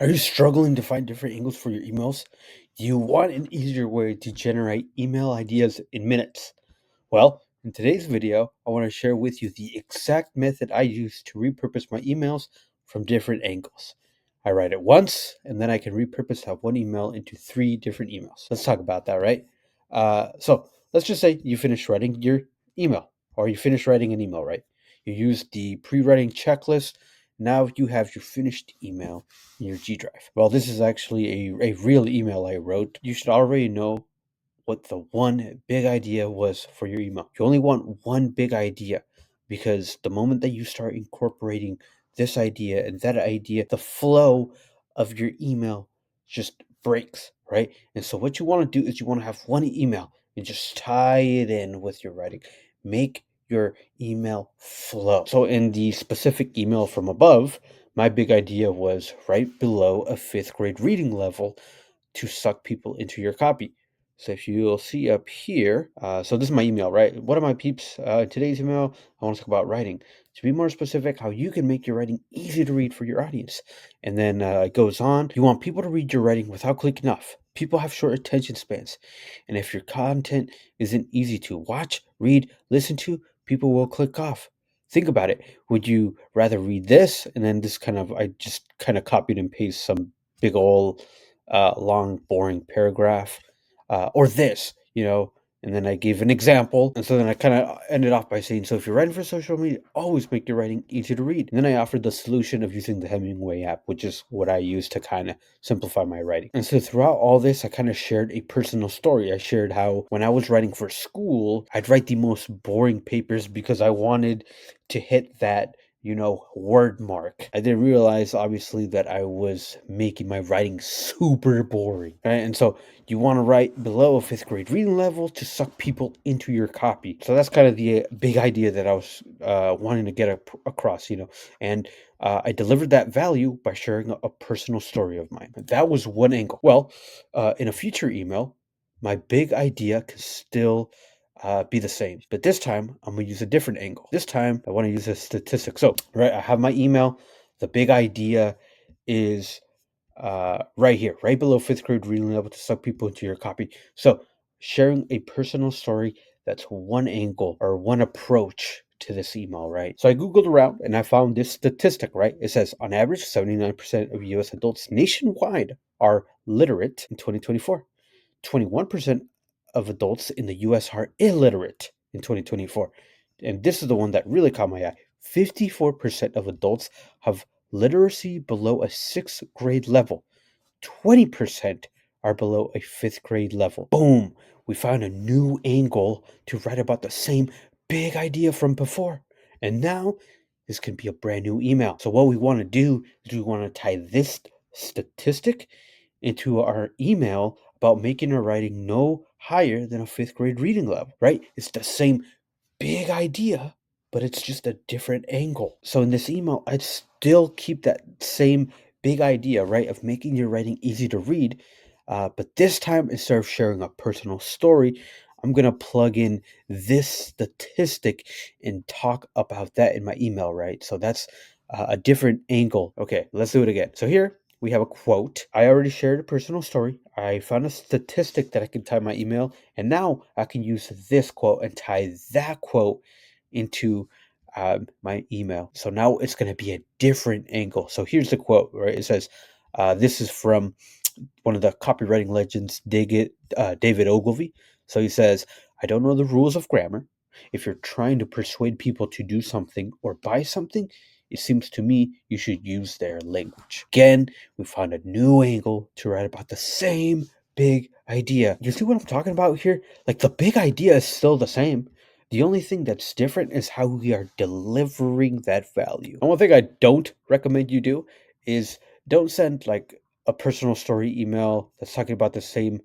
Are you struggling to find different angles for your emails? Do you want an easier way to generate email ideas in minutes? Well, in today's video, I want to share with you the exact method I use to repurpose my emails from different angles. I write it once, and then I can repurpose that one email into three different emails. Let's talk about that, right? So let's just say you finish writing your email, or you finish writing an email, right? You use the pre-writing checklist. Now you have your finished email in your G Drive. Well, this is actually a real email I wrote. You should already know what the one big idea was for your email. You only want one big idea because the moment that you start incorporating this idea and that idea, the flow of your email just breaks, right? And so, what you want to do is you want to have one email and just tie it in with your writing. Make your email flow. So, in the specific email from above, my big idea was right below a fifth grade reading level to suck people into your copy. So if you'll see up here, so this is my email, right? What are my peeps? In today's email, I want to talk about writing. To be more specific, how you can make your writing easy to read for your audience. And then it goes on. You want people to read your writing without clicking off. People have short attention spans. And if your content isn't easy to watch, read, listen to, people will click off. Think about it. Would you rather read this and then this I just kind of copied and paste some big old long, boring paragraph, or this, and then I gave an example. And so then I kind of ended off by saying, so if you're writing for social media, always make your writing easy to read. And then I offered the solution of using the Hemingway app, which is what I use to kind of simplify my writing. And so throughout all this, I kind of shared a personal story. I shared how when I was writing for school, I'd write the most boring papers because I wanted to hit that word mark. I didn't realize, obviously, that I was making my writing super boring, right? And so you want to write below a fifth grade reading level to suck people into your copy. So that's kind of the big idea that I was wanting to get across, and I delivered that value by sharing a personal story of mine. That was one angle. Well, in a future email, my big idea can still be the same. But this time, I'm going to use a different angle. This time, I want to use a statistic. So, right, I have my email. The big idea is right here, right below fifth grade reading level to suck people into your copy. So, sharing a personal story, that's one angle or one approach to this email, right? So I Googled around and I found this statistic, right? It says on average, 79% of US adults nationwide are literate in 2024. 21% of adults in the US are illiterate in 2024. And this is the one that really caught my eye. 54% of adults have literacy below a sixth grade level. 20% are below a fifth grade level. Boom! We found a new angle to write about the same big idea from before. And now this can be a brand new email. So, what we want to do is we want to tie this statistic into our email about making our writing no higher than a fifth grade reading level, right? It's the same big idea, but it's just a different angle. So in this email, I'd still keep that same big idea, right, of making your writing easy to read. But this time, instead of sharing a personal story, I'm going to plug in this statistic and talk about that in my email, right? So that's a different angle. Okay, let's do it again. So here we have a quote. I already shared a personal story. I found a statistic that I can tie my email, and now I can use this quote and tie that quote into my email. So now it's going to be a different angle. So here's the quote, right? It says, this is from one of the copywriting legends, David Ogilvy. So he says, I don't know the rules of grammar. If you're trying to persuade people to do something or buy something, it seems to me you should use their language. Again, we found a new angle to write about the same big idea. You see what I'm talking about here? Like the big idea is still the same. The only thing that's different is how we are delivering that value. And one thing I don't recommend you do is don't send like a personal story email that's talking about the same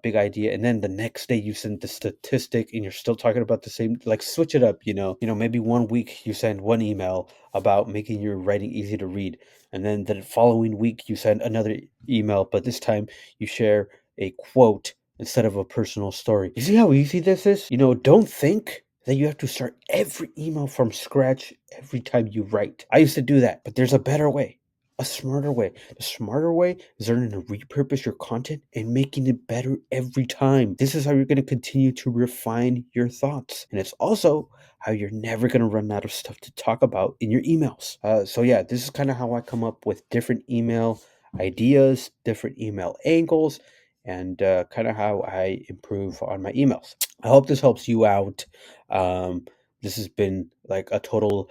big idea, and then the next day you send the statistic and you're still talking about the same. Like switch it up, maybe one week you send one email about making your writing easy to read, and then the following week you send another email, but this time you share a quote instead of a personal story. You see how easy this is? Don't think that you have to start every email from scratch every time you write. I used to do that, but there's a better way. a smarter way. The smarter way is learning to repurpose your content and making it better every time. This is how you're going to continue to refine your thoughts. And it's also how you're never going to run out of stuff to talk about in your emails. So, yeah, this is kind of how I come up with different email ideas, different email angles, and kind of how I improve on my emails. I hope this helps you out. Um, this has been like a total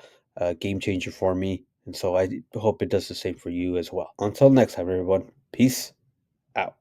game changer for me. And so I hope it does the same for you as well. Until next time, everyone, peace out.